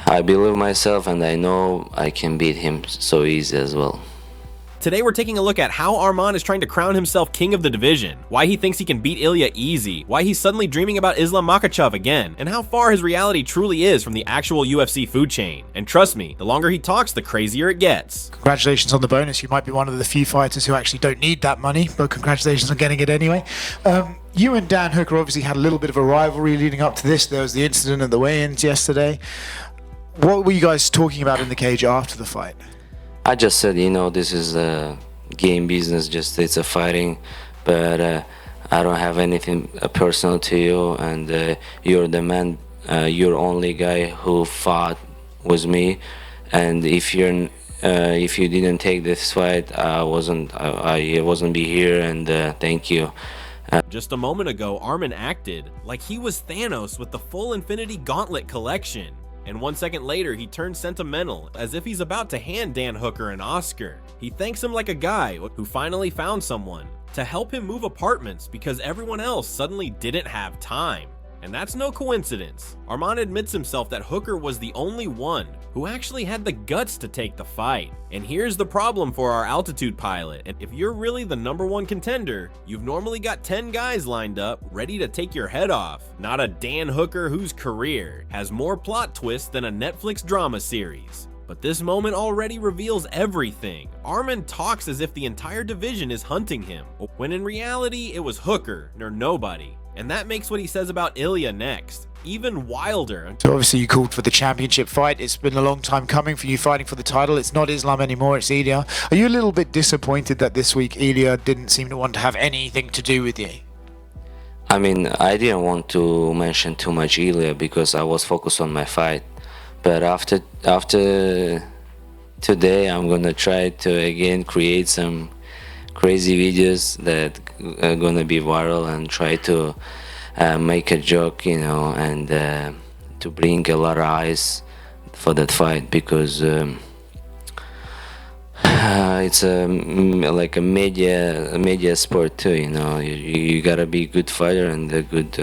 I believe myself, and I know I can beat him so easy as well. Today we're taking a look at how Arman is trying to crown himself king of the division, why he thinks he can beat Ilia easy, why he's suddenly dreaming about Islam Makhachev again, and how far his reality truly is from the actual UFC food chain. And trust me, the longer he talks, the crazier it gets. Congratulations on the bonus. You might be one of the few fighters who actually don't need that money, but congratulations on getting it anyway. You and Dan Hooker obviously had a little bit of a rivalry leading up to this. There was the incident at the weigh-ins yesterday. What were you guys talking about in the cage after the fight? I just said, this is a game business, just it's a fighting, but I don't have anything personal to you, and you're the man, you're only guy who fought with me, and if you didn't take this fight, I wasn't be here, and thank you. Just a moment ago, Arman acted like he was Thanos with the full Infinity Gauntlet collection. And 1 second later, he turned sentimental, as if he's about to hand Dan Hooker an Oscar. He thanks him like a guy who finally found someone to help him move apartments because everyone else suddenly didn't have time. And that's no coincidence. Arman admits himself that Hooker was the only one who actually had the guts to take the fight. And here's the problem for our altitude pilot. And if you're really the #1 contender, you've normally got 10 guys lined up ready to take your head off. Not a Dan Hooker whose career has more plot twists than a Netflix drama series. But this moment already reveals everything. Arman talks as if the entire division is hunting him, when in reality it was Hooker or nobody. And that makes what he says about Ilia next even wilder. So obviously you called for the championship fight. It's been a long time coming for you fighting for the title. It's not Islam anymore, it's Ilia. Are you a little bit disappointed that this week Ilia didn't seem to want to have anything to do with you? I mean, I didn't want to mention too much Ilia because I was focused on my fight. But after today, I'm gonna try to again create some crazy videos that are gonna be viral and try to make a joke, and to bring a lot of eyes for that fight, because it's like a media sport too. You gotta be a good fighter and a good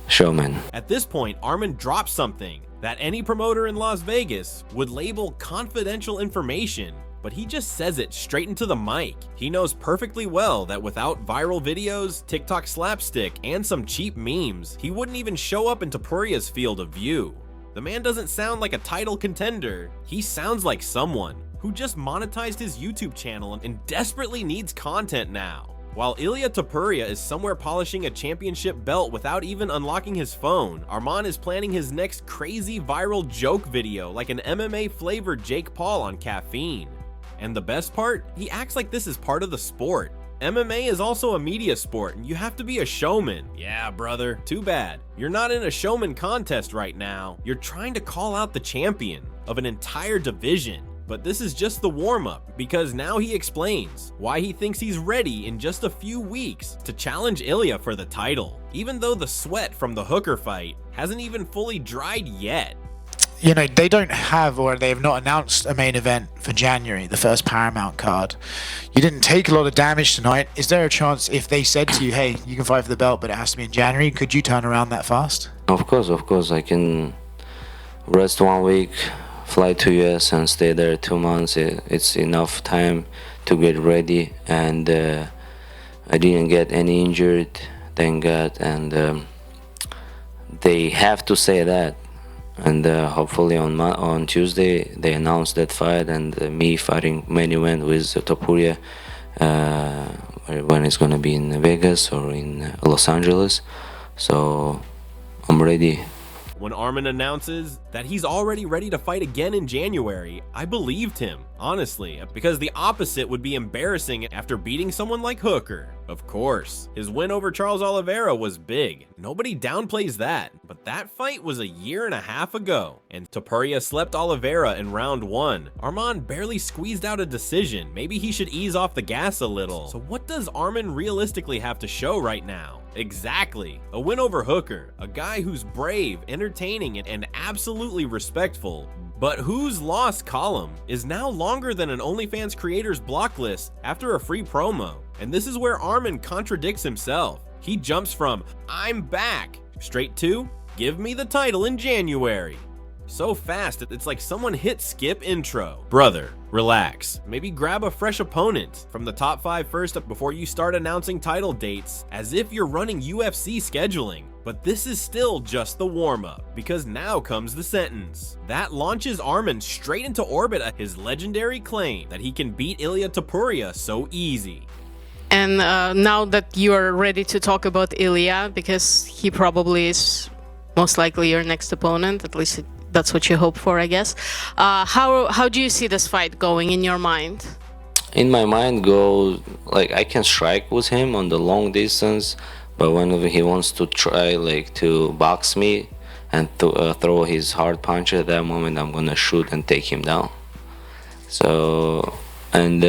showman. At this point, Arman drops something that any promoter in Las Vegas would label confidential information, but he just says it straight into the mic. He knows perfectly well that without viral videos, TikTok slapstick, and some cheap memes, he wouldn't even show up in Topuria's field of view. The man doesn't sound like a title contender. He sounds like someone who just monetized his YouTube channel and desperately needs content now. While Ilia Topuria is somewhere polishing a championship belt without even unlocking his phone, Arman is planning his next crazy viral joke video like an MMA-flavored Jake Paul on caffeine. And the best part? He acts like this is part of the sport. MMA is also a media sport, and you have to be a showman. Yeah, brother, too bad. You're not in a showman contest right now. You're trying to call out the champion of an entire division. But this is just the warm-up, because now he explains why he thinks he's ready in just a few weeks to challenge Ilia for the title, even though the sweat from the Hooker fight hasn't even fully dried yet. They don't have, or they have not announced a main event for January, the first Paramount card. You didn't take a lot of damage tonight. Is there a chance if they said to you, hey, you can fight for the belt, but it has to be in January, could you turn around that fast? Of course, I can rest 1 week, fly to US and stay there 2 months. It's enough time to get ready, and I didn't get any injured, thank God, and they have to say that. And hopefully on Tuesday they announced that fight, and me fighting main event with Topuria when it's gonna be in Vegas or in Los Angeles. So I'm ready. When Arman announces that he's already ready to fight again in January, I believed him, honestly, because the opposite would be embarrassing after beating someone like Hooker. Of course, his win over Charles Oliveira was big. Nobody downplays that, but that fight was a year and a half ago, and Topuria slept Oliveira in round 1. Arman barely squeezed out a decision. Maybe he should ease off the gas a little. So what does Arman realistically have to show right now? Exactly, a win over Hooker, a guy who's brave, entertaining, and absolutely respectful, but whose loss column is now longer than an OnlyFans creator's block list after a free promo. And this is where Arman contradicts himself. He jumps from, I'm back, straight to, Give me the title in January. So fast, it's like someone hit skip intro. Brother, relax. Maybe grab a fresh opponent from the top 5 first before you start announcing title dates as if you're running UFC scheduling. But this is still just the warm-up, because now comes the sentence. That launches Arman straight into orbit at his legendary claim that he can beat Ilia Topuria so easy. And now that you are ready to talk about Ilia, because he probably is most likely your next opponent, at least that's what you hope for, I guess. How do you see this fight going in your mind? In my mind, like I can strike with him on the long distance, but whenever he wants to try like to box me and throw his hard punch, at that moment I'm gonna shoot and take him down. So, and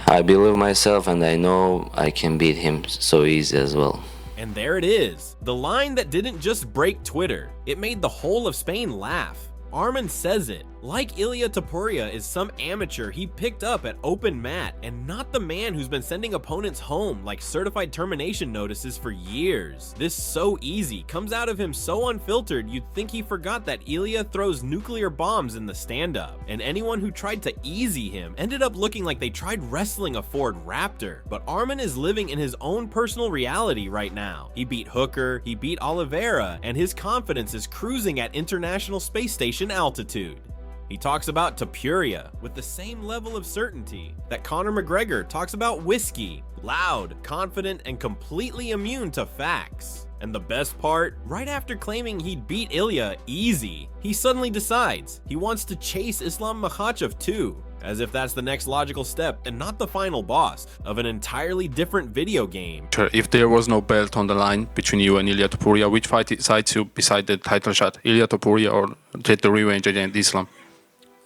I believe myself, and I know I can beat him so easy as well. And there it is, the line that didn't just break Twitter, it made the whole of Spain laugh. Arman says it. Like Ilia Topuria is some amateur he picked up at open mat, and not the man who's been sending opponents home like certified termination notices for years. This so easy comes out of him so unfiltered you'd think he forgot that Ilia throws nuclear bombs in the stand-up, and anyone who tried to easy him ended up looking like they tried wrestling a Ford Raptor. But Arman is living in his own personal reality right now. He beat Hooker, he beat Oliveira, and his confidence is cruising at International Space Station altitude. He talks about Topuria with the same level of certainty that Conor McGregor talks about whiskey, loud, confident, and completely immune to facts. And the best part, right after claiming he'd beat Ilia easy, he suddenly decides he wants to chase Islam Makhachev too, as if that's the next logical step and not the final boss of an entirely different video game. If there was no belt on the line between you and Ilia Topuria, which fight excites you beside the title shot, Ilia Topuria or get the revenge against Islam?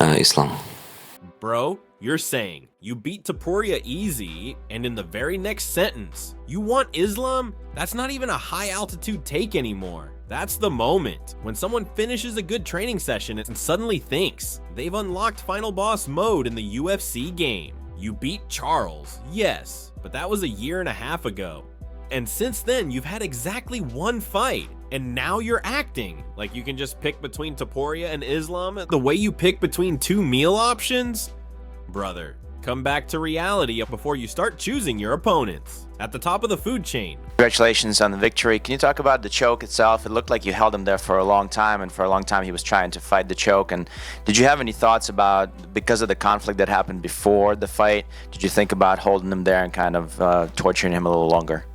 Islam. Bro, you're saying you beat Topuria easy, and in the very next sentence, you want Islam? That's not even a high altitude take anymore. That's the moment when someone finishes a good training session and suddenly thinks they've unlocked final boss mode in the UFC game. You beat Charles, yes, but that was a year and a half ago. And since then, you've had exactly one fight, and now you're acting like you can just pick between Topuria and Islam the way you pick between 2 meal options? Brother, come back to reality before you start choosing your opponents. At the top of the food chain. Congratulations on the victory. Can you talk about the choke itself? It looked like you held him there for a long time, and for a long time he was trying to fight the choke. And did you have any thoughts about, because of the conflict that happened before the fight, did you think about holding him there and kind of torturing him a little longer?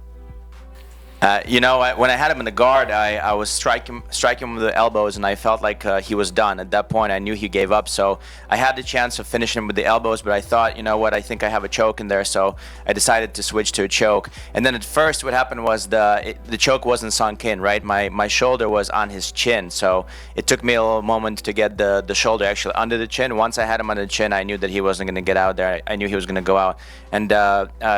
You know, when I had him in the guard, I was striking him with the elbows, and I felt like he was done. At that point, I knew he gave up, so I had the chance of finishing him with the elbows, but I thought, you know what, I think I have a choke in there, so I decided to switch to a choke. And then at first, what happened was the choke wasn't sunk in, right? My shoulder was on his chin, so it took me a little moment to get the shoulder actually under the chin. Once I had him under the chin, I knew that he wasn't going to get out there. I knew he was going to go out. And,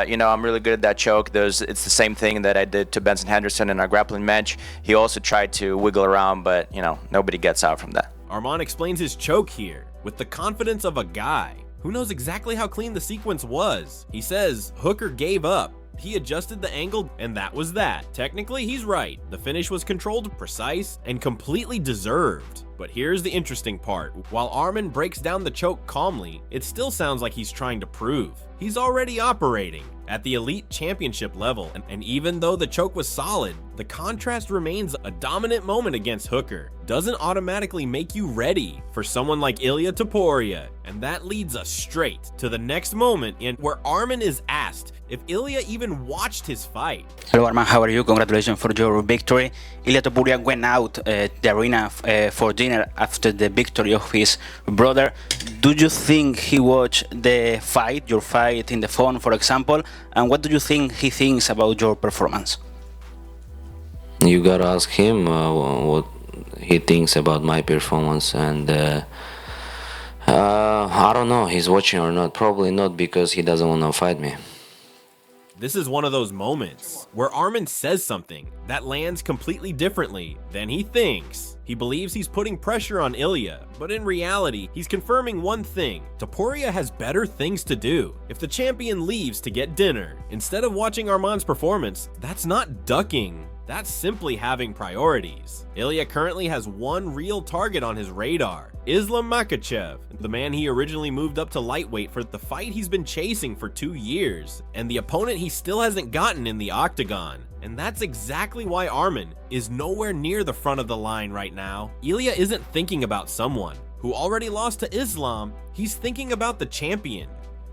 you know, I'm really good at that choke. It's the same thing that I did to Benson Henderson in our grappling match. He also tried to wiggle around, but, you know, nobody gets out from that. Arman explains his choke here with the confidence of a guy who knows exactly how clean the sequence was. He says Hooker gave up. He adjusted the angle, and that was that. Technically, he's right. The finish was controlled, precise, and completely deserved. But here's the interesting part. While Arman breaks down the choke calmly, it still sounds like he's trying to prove he's already operating at the elite championship level. And even though the choke was solid, the contrast remains a dominant moment against Hooker. Doesn't automatically make you ready for someone like Ilia Topuria. And that leads us straight to the next moment where Arman is asked if Ilia even watched his fight. Hello Arman, how are you? Congratulations for your victory. Ilia Topuria went out the arena for dinner after the victory of his brother. Do you think he watched the fight, your fight in the phone, for example? And what do you think he thinks about your performance? You gotta ask him what he thinks about my performance, and I don't know, he's watching or not. Probably not, because he doesn't want to fight me. This is one of those moments where Arman says something that lands completely differently than he thinks. He believes he's putting pressure on Ilia, but in reality, he's confirming one thing. Topuria has better things to do. If the champion leaves to get dinner, instead of watching Arman's performance, that's not ducking. That's simply having priorities. Ilia currently has one real target on his radar, Islam Makhachev, the man he originally moved up to lightweight for the fight he's been chasing for 2 years, and the opponent he still hasn't gotten in the octagon. And that's exactly why Arman is nowhere near the front of the line right now. Ilia isn't thinking about someone who already lost to Islam, he's thinking about the champion.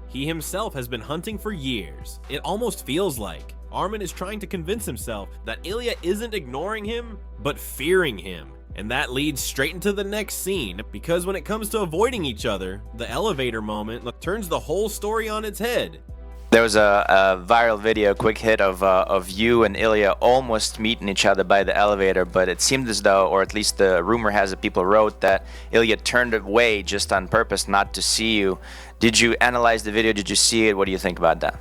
He himself has been hunting for years. It almost feels like Arman is trying to convince himself that Ilia isn't ignoring him, but fearing him. And that leads straight into the next scene, because when it comes to avoiding each other, the elevator moment turns the whole story on its head. There was a viral video, a quick hit of you and Ilia almost meeting each other by the elevator, but it seemed as though, or at least the rumor has it, people wrote that Ilia turned away just on purpose not to see you. Did you analyze the video? Did you see it? What do you think about that?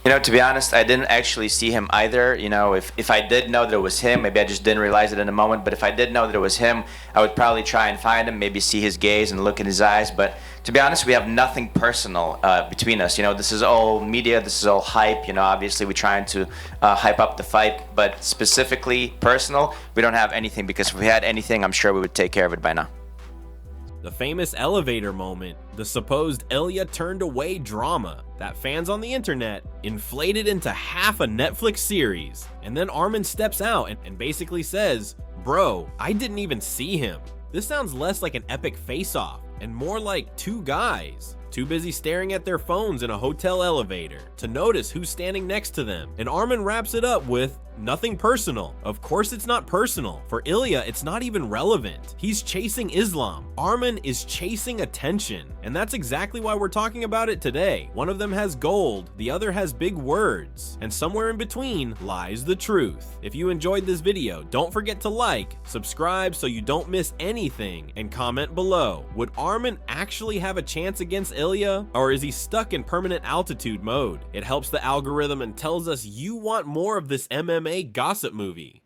You know, to be honest, I didn't actually see him either. You know, if I did know that it was him, maybe I just didn't realize it in a moment, but if I did know that it was him, I would probably try and find him, maybe see his gaze and look in his eyes. But to be honest, we have nothing personal between us. You know, this is all media, this is all hype. You know, obviously we're trying to hype up the fight, but specifically personal, we don't have anything, because if we had anything, I'm sure we would take care of it by now. The famous elevator moment, the supposed Ilia turned away drama that fans on the internet inflated into half a Netflix series. And then Arman steps out and basically says, "Bro, I didn't even see him." This sounds less like an epic face-off and more like two guys too busy staring at their phones in a hotel elevator to notice who's standing next to them. And Arman wraps it up with, "Nothing personal." Of course it's not personal. For Ilia, it's not even relevant. He's chasing Islam. Arman is chasing attention. And that's exactly why we're talking about it today. One of them has gold, the other has big words. And somewhere in between lies the truth. If you enjoyed this video, don't forget to like, subscribe so you don't miss anything, and comment below. Would Arman actually have a chance against Ilia, or is he stuck in permanent altitude mode? It helps the algorithm and tells us you want more of this MMA gossip movie.